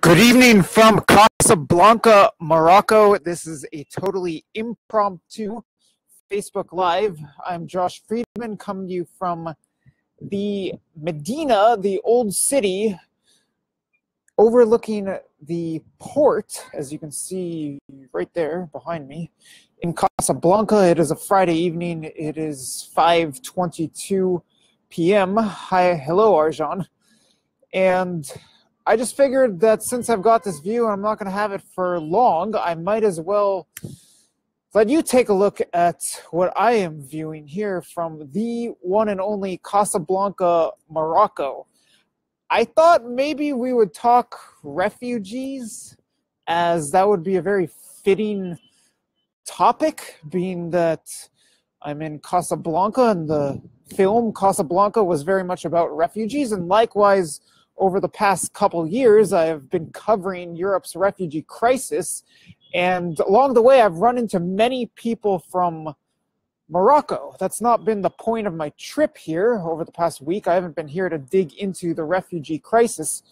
Good evening from Casablanca, Morocco. This is a totally impromptu Facebook Live. I'm Josh Friedman, coming to you from the Medina, the old city, overlooking the port, as you can see right there behind me, in Casablanca. It is a Friday evening. It is 5:22 p.m. Hello, Arjan. And I just figured that since I've got this view and I'm not going to have it for long, I might as well let you take a look at what I am viewing here from the one and only Casablanca, Morocco. I thought maybe we would talk refugees, as that would be a very fitting topic, being that I'm in Casablanca and the film Casablanca was very much about refugees, and likewise, over the past couple years, I have been covering Europe's refugee crisis, and along the way, I've run into many people from Morocco. That's not been the point of my trip here over the past week. I haven't been here to dig into the refugee crisis.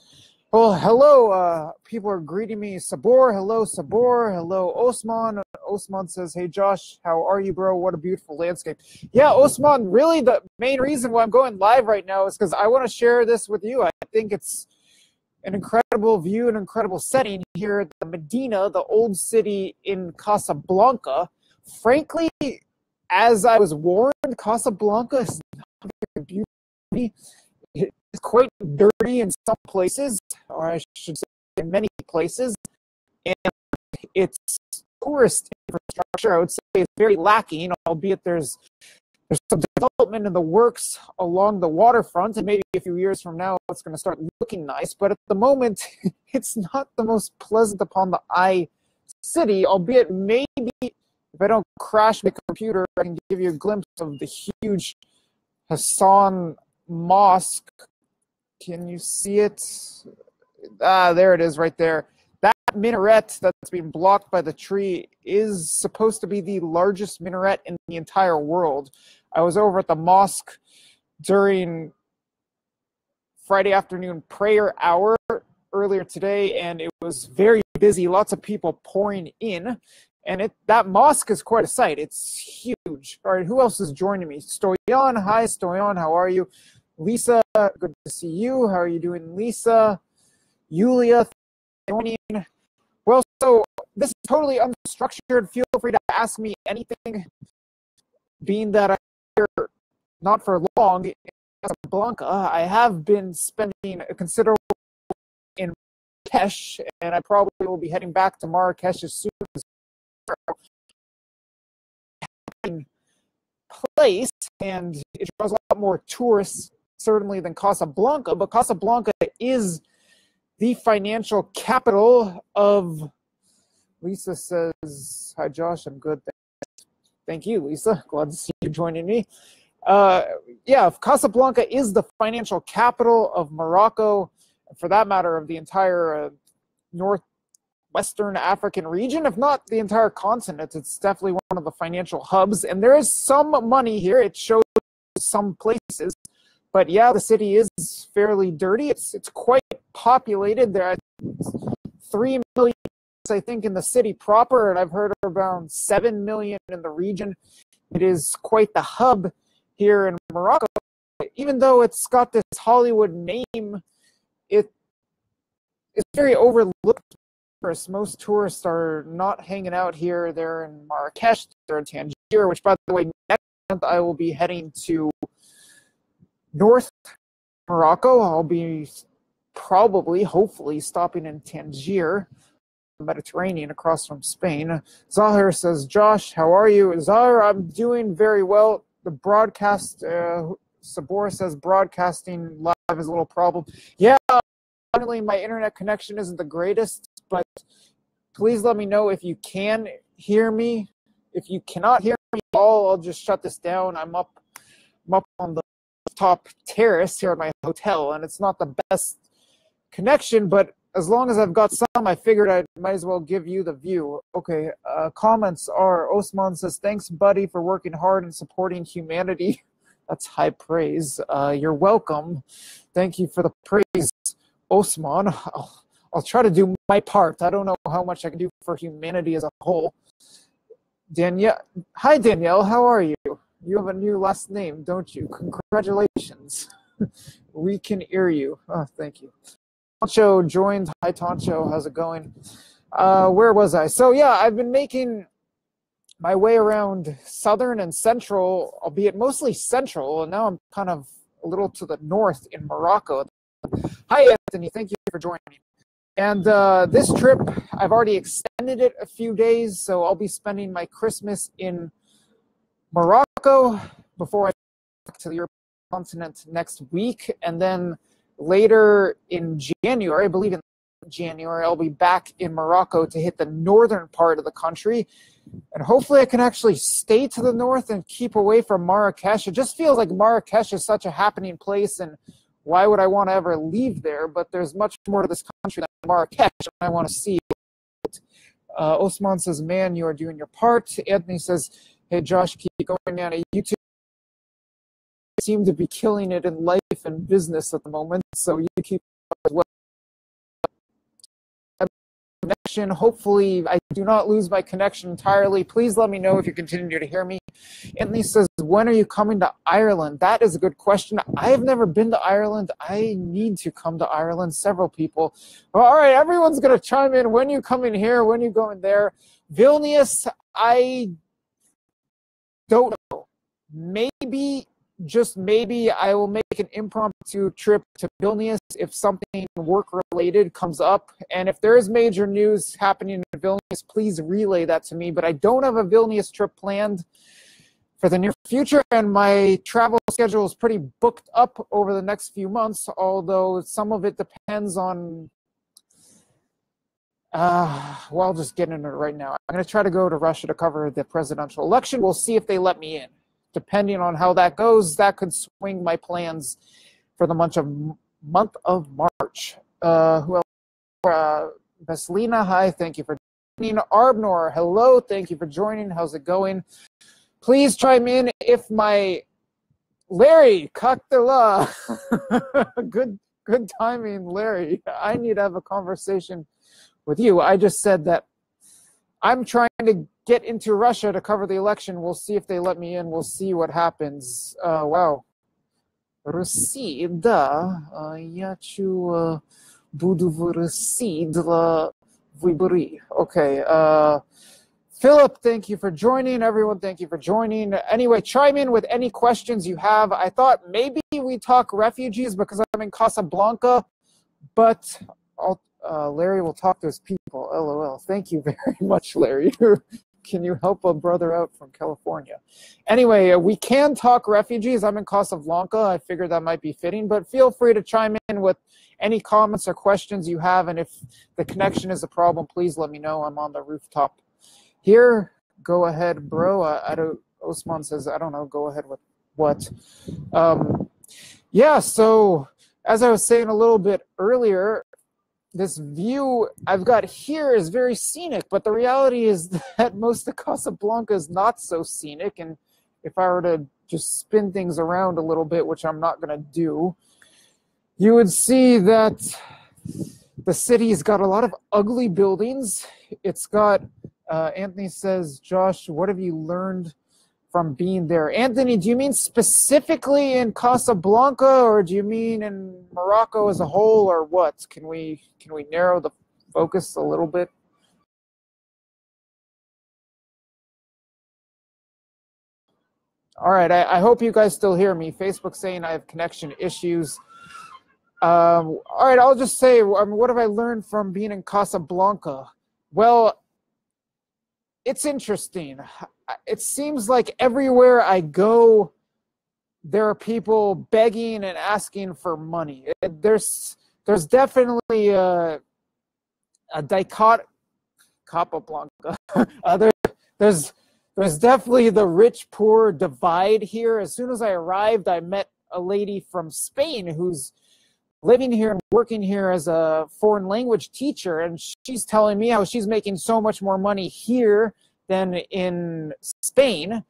Well, hello, people are greeting me. Sabor, hello, Sabor, hello, Osman. Osman says, hey, Josh, how are you, bro? What a beautiful landscape. Yeah, Osman, really the main reason why I'm going live right now is because I want to share this with you. I think it's an incredible view, an incredible setting here at the Medina, the old city in Casablanca. Frankly, as I was warned, Casablanca is not very beautiful. It's quite dirty in some places, or I should say in many places, and its tourist infrastructure, I would say, is very lacking, albeit there's some development in the works along the waterfront, and maybe a few years from now it's going to start looking nice, but at the moment it's not the most pleasant upon the eye city, albeit maybe if I don't crash my computer, I can give you a glimpse of the huge Hassan Mosque. Can you see it? There it is right there. That minaret that's being blocked by the tree is supposed to be the largest minaret in the entire world. I was over at the mosque during Friday afternoon prayer hour earlier today, and it was very busy, lots of people pouring in, and that mosque is quite a sight. It's huge. All right, who else is joining me? Stoyan, hi Stoyan, how are you? Lisa, good to see you. How are you doing, Lisa? Yulia, joining. Well, so this is totally unstructured. Feel free to ask me anything, being that I'm here not for long in Casablanca. I have been spending a considerable time in Marrakesh, and I probably will be heading back to Marrakesh as soon as place, and it draws a lot more tourists certainly than Casablanca, but Casablanca is the financial capital of, Lisa says, hi Josh, I'm good. Thank you, Lisa. Glad to see you joining me. Yeah, Casablanca is the financial capital of Morocco, for that matter, of the entire northwestern African region, if not the entire continent. It's definitely one of the financial hubs, and there is some money here. It shows some places. But yeah, the city is fairly dirty. It's quite populated. There are 3 million, I think, in the city proper, and I've heard around 7 million in the region. It is quite the hub here in Morocco. Even though it's got this Hollywood name, it is very overlooked. Most tourists are not hanging out here. They're in Marrakesh, they're in Tangier, which, by the way, next month I will be heading to North Morocco. I'll be probably, hopefully, stopping in Tangier, the Mediterranean, across from Spain. Zahir says, Josh, how are you? Zahir, I'm doing very well. The broadcast, Sabor says broadcasting live is a little problem. Yeah, unfortunately, my internet connection isn't the greatest, but please let me know if you can hear me. If you cannot hear me at all, I'll just shut this down. I'm up on the top terrace here at my hotel, and it's not the best connection, but as long as I've got some, I figured I might as well give you the view. Okay, comments are, Osman says, thanks, buddy, for working hard and supporting humanity. That's high praise. You're welcome. Thank you for the praise, Osman. I'll try to do my part. I don't know how much I can do for humanity as a whole. Danielle, hi Danielle, how are you? You have a new last name, don't you? Congratulations. We can hear you. Oh, thank you. Toncho joined. Hi Toncho, how's it going? Where was I? So yeah, I've been making my way around southern and central, albeit mostly central, and now I'm kind of a little to the north in Morocco. Hi Anthony, thank you for joining me. And this trip, I've already extended it a few days, so I'll be spending my Christmas in Morocco before I go back to the European continent next week. And then later in January, I believe in January, I'll be back in Morocco to hit the northern part of the country. And hopefully I can actually stay to the north and keep away from Marrakesh. It just feels like Marrakesh is such a happening place, and why would I want to ever leave there? But there's much more to this country than Marrakesh, and I want to see it. Osman says, man, you are doing your part. Anthony says, hey, Josh, keep going, man. YouTube seem to be killing it in life and business at the moment, so you keep as well. Connection. Hopefully, I do not lose my connection entirely. Please let me know if you continue to hear me. Anthony says, when are you coming to Ireland? That is a good question. I have never been to Ireland. I need to come to Ireland. Several people. Well, all right, everyone's going to chime in. When you coming here? When you going there? Vilnius, I don't know. Maybe, just maybe, I will make an impromptu trip to Vilnius if something work-related comes up. And if there is major news happening in Vilnius, please relay that to me. But I don't have a Vilnius trip planned for the near future, and my travel schedule is pretty booked up over the next few months, although some of it depends on, well, I'll just get into it right now. I'm going to try to go to Russia to cover the presidential election. We'll see if they let me in. Depending on how that goes, that could swing my plans for the month of March. Who else? Veslina, hi, thank you for joining. Arbnor, hello, thank you for joining. How's it going? Please chime in if my Larry, Kaktala. Good timing, Larry. I need to have a conversation with you. I just said that I'm trying to get into Russia to cover the election. We'll see if they let me in. We'll see what happens. Wow. Россия, да. Я буду в России для выборы. Okay. Philip, thank you for joining. Everyone, thank you for joining. Anyway, chime in with any questions you have. I thought maybe we talk refugees because I'm in Casablanca, but Larry will talk to his people. LOL. Thank you very much, Larry. Can you help a brother out from California? Anyway, we can talk refugees. I'm in Casablanca. I figured that might be fitting, but feel free to chime in with any comments or questions you have. And if the connection is a problem, please let me know. I'm on the rooftop here. Go ahead, bro. Osman says, I don't know. Go ahead with what? Yeah, so as I was saying a little bit earlier, this view I've got here is very scenic, but the reality is that most of Casablanca is not so scenic. And if I were to just spin things around a little bit, which I'm not going to do, you would see that the city's got a lot of ugly buildings. It's got, Anthony says, Josh, what have you learned from being there? Anthony, do you mean specifically in Casablanca, or do you mean in Morocco as a whole, or what? Can we narrow the focus a little bit? All right, I hope you guys still hear me. Facebook's saying I have connection issues. All right, I'll just say, what have I learned from being in Casablanca? Well, it's interesting. It seems like everywhere I go, there are people begging and asking for money. There's definitely a dichotomy. Capablanca. There's definitely the rich-poor divide here. As soon as I arrived, I met a lady from Spain who's living here and working here as a foreign language teacher, and she's telling me how she's making so much more money here than in Spain,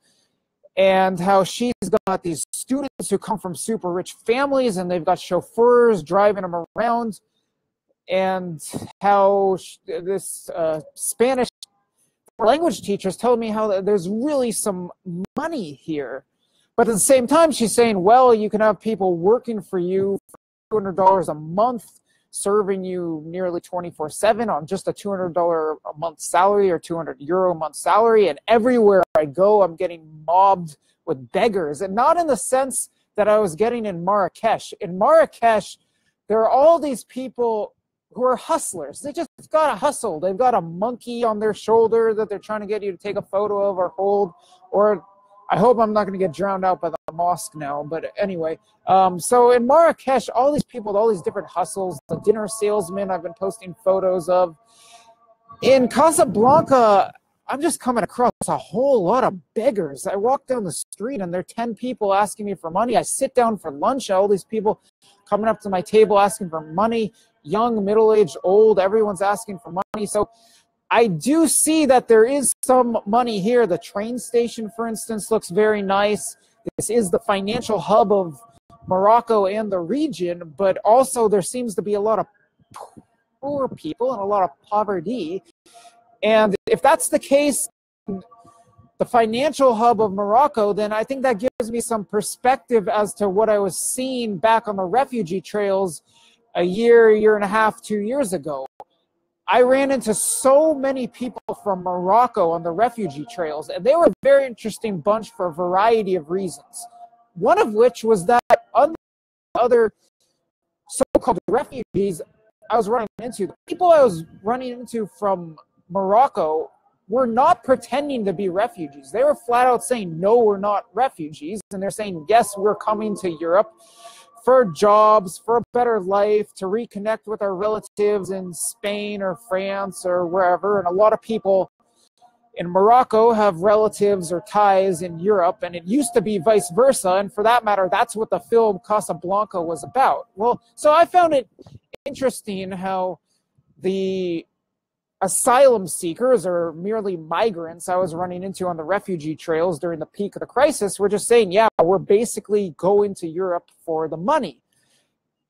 and how she's got these students who come from super rich families, and they've got chauffeurs driving them around. and how this Spanish language teacher is telling me how there's really some money here. But at the same time, she's saying, well, you can have people working for you for $200 a month, serving you nearly 24/7 on just a $200 a month salary or €200 a month salary. And everywhere I go, I'm getting mobbed with beggars. And not in the sense that I was getting in Marrakesh. In Marrakesh, there are all these people who are hustlers. They just got to hustle. They've got a monkey on their shoulder that they're trying to get you to take a photo of or hold. Or I hope I'm not going to get drowned out by the mosque now. But anyway, so in Marrakesh, all these people, all these different hustles, the dinner salesman I've been posting photos of. In Casablanca, I'm just coming across a whole lot of beggars. I walk down the street and there are 10 people asking me for money. I sit down for lunch, all these people coming up to my table asking for money, young, middle-aged, old, everyone's asking for money. So I do see that there is some money here. The train station, for instance, looks very nice. This is the financial hub of Morocco and the region, but also there seems to be a lot of poor people and a lot of poverty. And if that's the case, the financial hub of Morocco, then I think that gives me some perspective as to what I was seeing back on the refugee trails a year and a half, 2 years ago. I ran into so many people from Morocco on the refugee trails, and they were a very interesting bunch for a variety of reasons. One of which was that other so-called refugees I was running into, the people I was running into from Morocco were not pretending to be refugees. They were flat out saying, no, we're not refugees. And they're saying, yes, we're coming to Europe for jobs, for a better life, to reconnect with our relatives in Spain or France or wherever. And a lot of people in Morocco have relatives or ties in Europe, and it used to be vice versa. And for that matter, that's what the film Casablanca was about. Well, so I found it interesting how the asylum seekers or merely migrants I was running into on the refugee trails during the peak of the crisis were just saying, yeah, we're basically going to Europe for the money.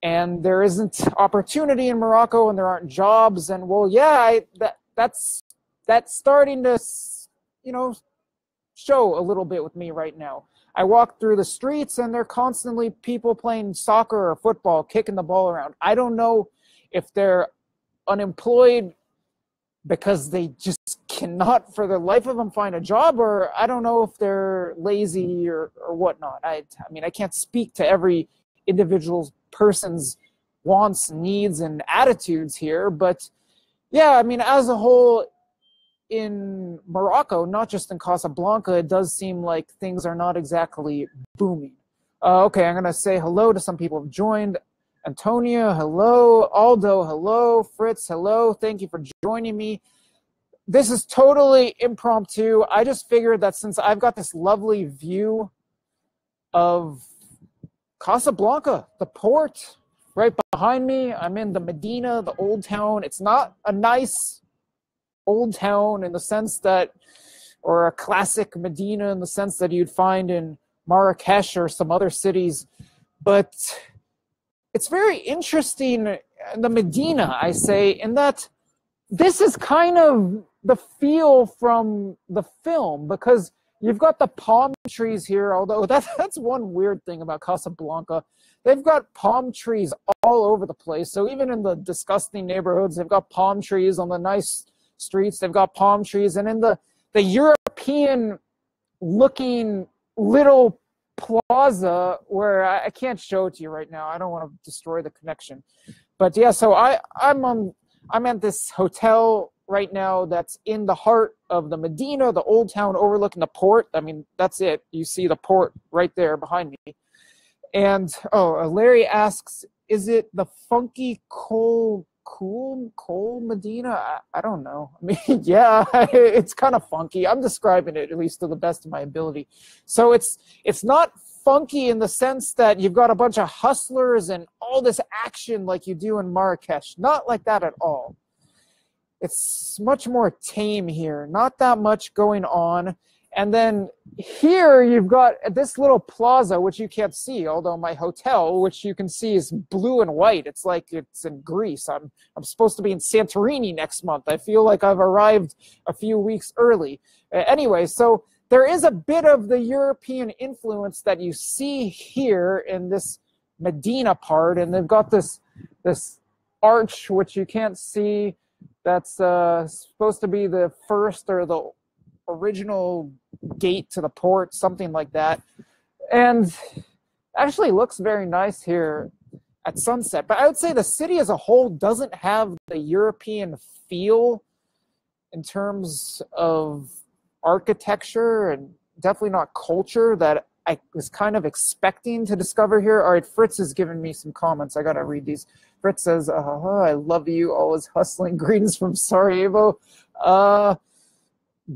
And there isn't opportunity in Morocco and there aren't jobs. And well, yeah, that's starting to, show a little bit with me right now. I walk through the streets and there are constantly people playing soccer or football, kicking the ball around. I don't know if they're unemployed because they just cannot for the life of them find a job, or I don't know if they're lazy or whatnot. I mean, I can't speak to every individual person's wants, needs, and attitudes here, but yeah, I mean, as a whole, in Morocco, not just in Casablanca, it does seem like things are not exactly booming. Okay, I'm going to say hello to some people who have joined. Antonia, hello. Aldo, hello. Fritz, hello. Thank you for joining me. This is totally impromptu. I just figured that since I've got this lovely view of Casablanca, the port, right behind me, I'm in the Medina, the old town. It's not a nice old town in the sense that, or a classic Medina in the sense that you'd find in Marrakesh or some other cities, but it's very interesting, the Medina, I say, in that this is kind of the feel from the film, because you've got the palm trees here, although that's one weird thing about Casablanca. They've got palm trees all over the place. So even in the disgusting neighborhoods, they've got palm trees. On the nice streets, they've got palm trees. And in the European-looking little plaza, where I can't show it to you right now, I don't want to destroy the connection, but yeah, so I'm at this hotel right now that's in the heart of the Medina, the old town overlooking the port. I mean, that's it. You see the port right there behind me. And Larry asks, is it the funky cool Medina? I don't know. I mean, yeah, it's kind of funky. I'm describing it, at least to the best of my ability. So it's not funky in the sense that you've got a bunch of hustlers and all this action like you do in Marrakesh. Not like that at all. It's much more tame here. Not that much going on. And then here you've got this little plaza, which you can't see, although my hotel, which you can see, is blue and white. It's like it's in Greece. I'm supposed to be in Santorini next month. I feel like I've arrived a few weeks early. Anyway, so there is a bit of the European influence that you see here in this Medina part, and they've got this arch, which you can't see, that's supposed to be the first or the original gate to the port, something like that. And actually looks very nice here at sunset. But I would say the city as a whole doesn't have the European feel in terms of architecture, and definitely not culture, that I was kind of expecting to discover here. All right, Fritz has given me some comments. I gotta read these. Fritz says, I love you, always hustling. Greetings from Sarajevo.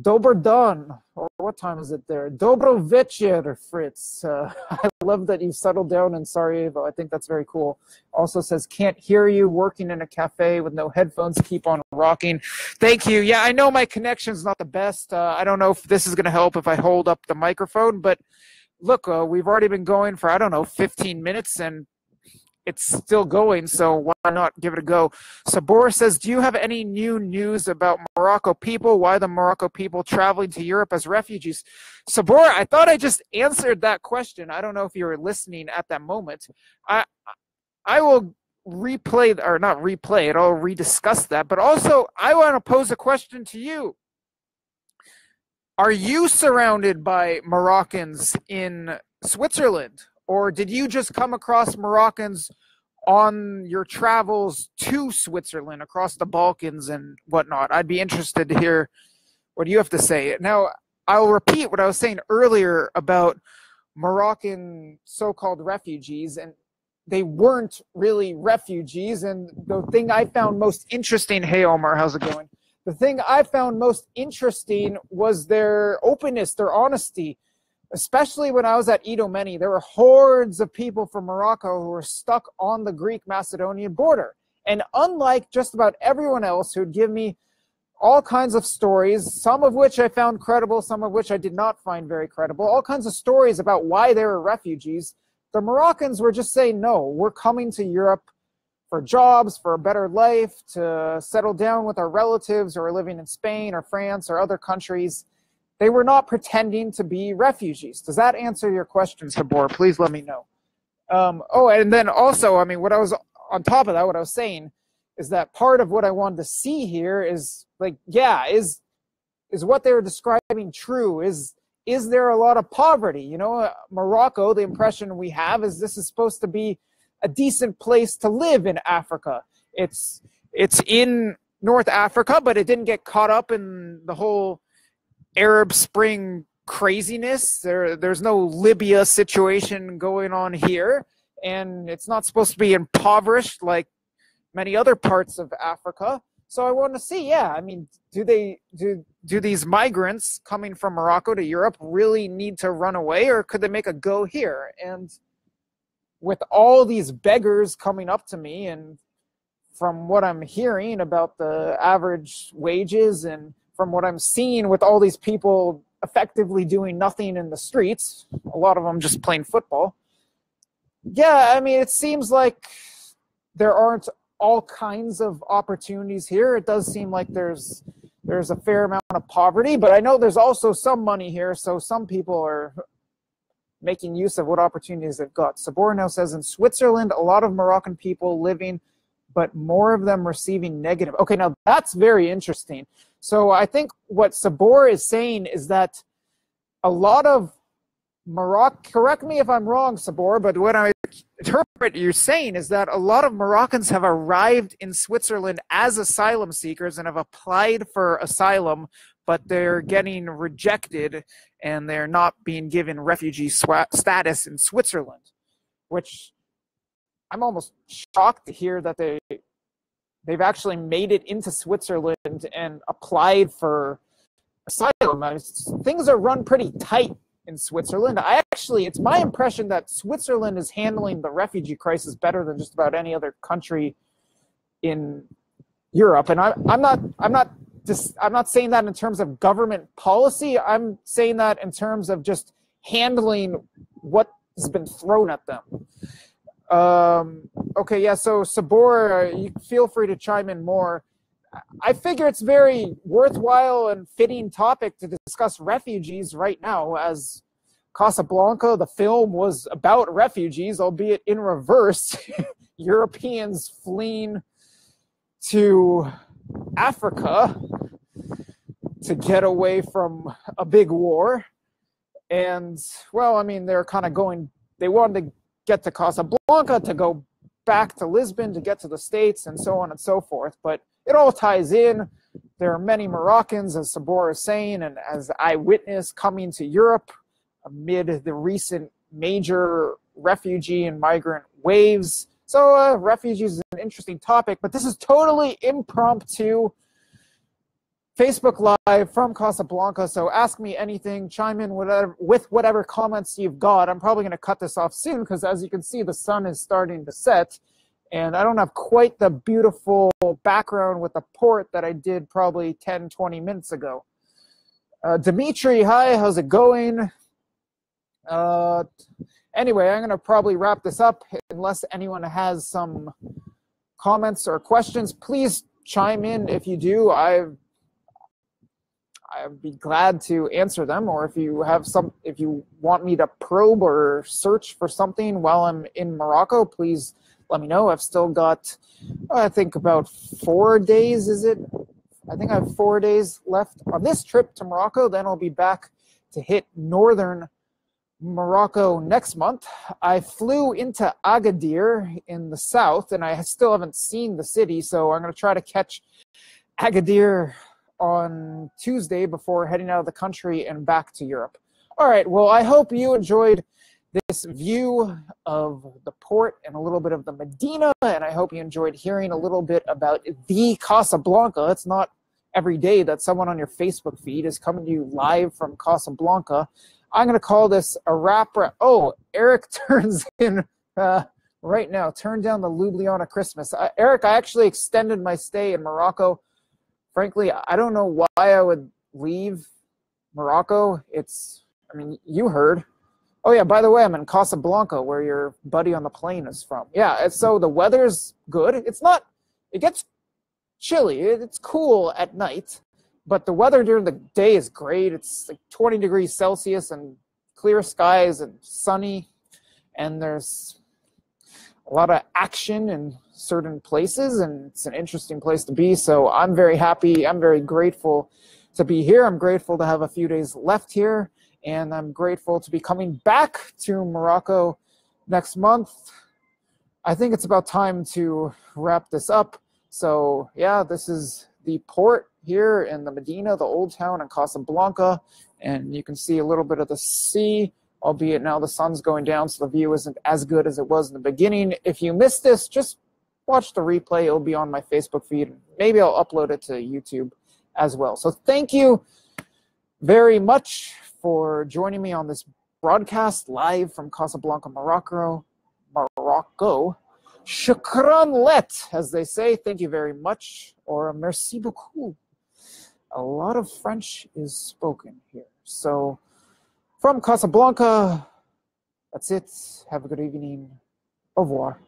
Dober dan, or what time is it there? Dobro večer, Fritz. I love that you settled down in Sarajevo. I think that's very cool. Also says, can't hear you, working in a cafe with no headphones, keep on rocking. Thank you. Yeah, I know my connection's not the best. I don't know if this is going to help if I hold up the microphone, but look, we've already been going for, I don't know, 15 minutes, and it's still going, so why not give it a go? Sabor says, do you have any new news about Morocco people? Why the Morocco people traveling to Europe as refugees? Sabor, I thought I just answered that question. I don't know if you were listening at that moment. I will replay, or not replay it, I'll rediscuss that. But also, I want to pose a question to you. Are you surrounded by Moroccans in Switzerland? Or did you just come across Moroccans on your travels to Switzerland, across the Balkans and whatnot? I'd be interested to hear what you have to say. Now, I'll repeat what I was saying earlier about Moroccan so-called refugees, and they weren't really refugees. And the thing I found most interesting, hey Omar, how's it going? The thing I found most interesting was their openness, their honesty. Especially when I was at Idomeni, there were hordes of people from Morocco who were stuck on the Greek-Macedonian border. And unlike just about everyone else who'd give me all kinds of stories, some of which I found credible, some of which I did not find very credible, all kinds of stories about why they were refugees, the Moroccans were just saying, no, we're coming to Europe for jobs, for a better life, to settle down with our relatives who are living in Spain or France or other countries. They were not pretending to be refugees. Does that answer your question, Sabor? Please let me know. Oh, and then also, I mean, what I was, on top of that, what I was saying is that part of what I wanted to see here is, like, yeah, is what they were describing true? Is there a lot of poverty? You know, Morocco, the impression we have is this is supposed to be a decent place to live in Africa. It's in North Africa, but it didn't get caught up in the whole Arab Spring craziness. There's no Libya situation going on here, and it's not supposed to be impoverished like many other parts of Africa. So I want to see, yeah, I mean, do these migrants coming from Morocco to Europe really need to run away, or could they make a go here? And with all these beggars coming up to me, and from what I'm hearing about the average wages, and from what I'm seeing with all these people effectively doing nothing in the streets, a lot of them just playing football. Yeah, I mean, it seems like there aren't all kinds of opportunities here. It does seem like there's a fair amount of poverty, but I know there's also some money here, so some people are making use of what opportunities they've got. Sabor now says, in Switzerland, a lot of Moroccan people living, but more of them receiving negative. Okay, now that's very interesting. So I think what Sabor is saying is that a lot of Morocco, correct me if I'm wrong, Sabor, but what I interpret you're saying is that a lot of Moroccans have arrived in Switzerland as asylum seekers and have applied for asylum, but they're getting rejected and they're not being given refugee status in Switzerland, which I'm almost shocked to hear that they've actually made it into Switzerland and applied for asylum. Things are run pretty tight in Switzerland. It's my impression that Switzerland is handling the refugee crisis better than just about any other country in Europe. And I'm not I'm not saying that in terms of government policy. I'm saying that in terms of just handling what has been thrown at them. Okay, yeah, so Sabor, you feel free to chime in more. I figure it's very worthwhile and fitting topic to discuss refugees right now, as Casablanca, the film, was about refugees, albeit in reverse. Europeans fleeing to Africa to get away from a big war. And, well, I mean, they're kind of going, they wanted to get to Casablanca to go back to Lisbon to get to the States and so on and so forth. But it all ties in. There are many Moroccans, as Sabor is saying, and as I witnessed, coming to Europe amid the recent major refugee and migrant waves. So refugees is an interesting topic, but this is totally impromptu Facebook Live from Casablanca. So ask me anything, chime in with whatever comments you've got. I'm probably going to cut this off soon because, as you can see, the sun is starting to set. And I don't have quite the beautiful background with the port that I did probably 10, 20 minutes ago. Dimitri, hi, how's it going? Anyway, I'm going to probably wrap this up. Unless anyone has some comments or questions, please chime in if you do. I'd be glad to answer them. Or if you want me to probe or search for something while I'm in Morocco, please let me know. I've still got, I think, about 4 days, is it? I think I have 4 days left on this trip to Morocco. Then I'll be back to hit northern Morocco next month. I flew into Agadir in the south, and I still haven't seen the city, so I'm going to try to catch Agadir on Tuesday before heading out of the country and back to Europe. All right, well, I hope you enjoyed this view of the port and a little bit of the Medina, and I hope you enjoyed hearing a little bit about the Casablanca. It's not every day that someone on your Facebook feed is coming to you live from Casablanca. I'm going to call this a wrap. Oh, Eric turns in right now. Turn down the Ljubljana Christmas. Eric, I actually extended my stay in Morocco. Frankly, I don't know why I would leave Morocco. I mean, you heard. Oh, yeah, by the way, I'm in Casablanca, where your buddy on the plane is from. Yeah, so the weather's good. It gets chilly. It's cool at night, but the weather during the day is great. It's like 20 degrees Celsius and clear skies and sunny, and there's a lot of action in certain places, and it's an interesting place to be. So I'm very happy. I'm very grateful to be here. I'm grateful to have a few days left here. And I'm grateful to be coming back to Morocco next month. I think it's about time to wrap this up. So yeah, this is the port here in the Medina, the old town in Casablanca. And you can see a little bit of the sea, albeit now the sun's going down, so the view isn't as good as it was in the beginning. If you missed this, just watch the replay. It'll be on my Facebook feed. Maybe I'll upload it to YouTube as well. So thank you very much for joining me on this broadcast live from Casablanca, Morocco. Shukran let, as they say. Thank you very much, or merci beaucoup. A lot of French is spoken here. So from Casablanca, that's it. Have a good evening. Au revoir.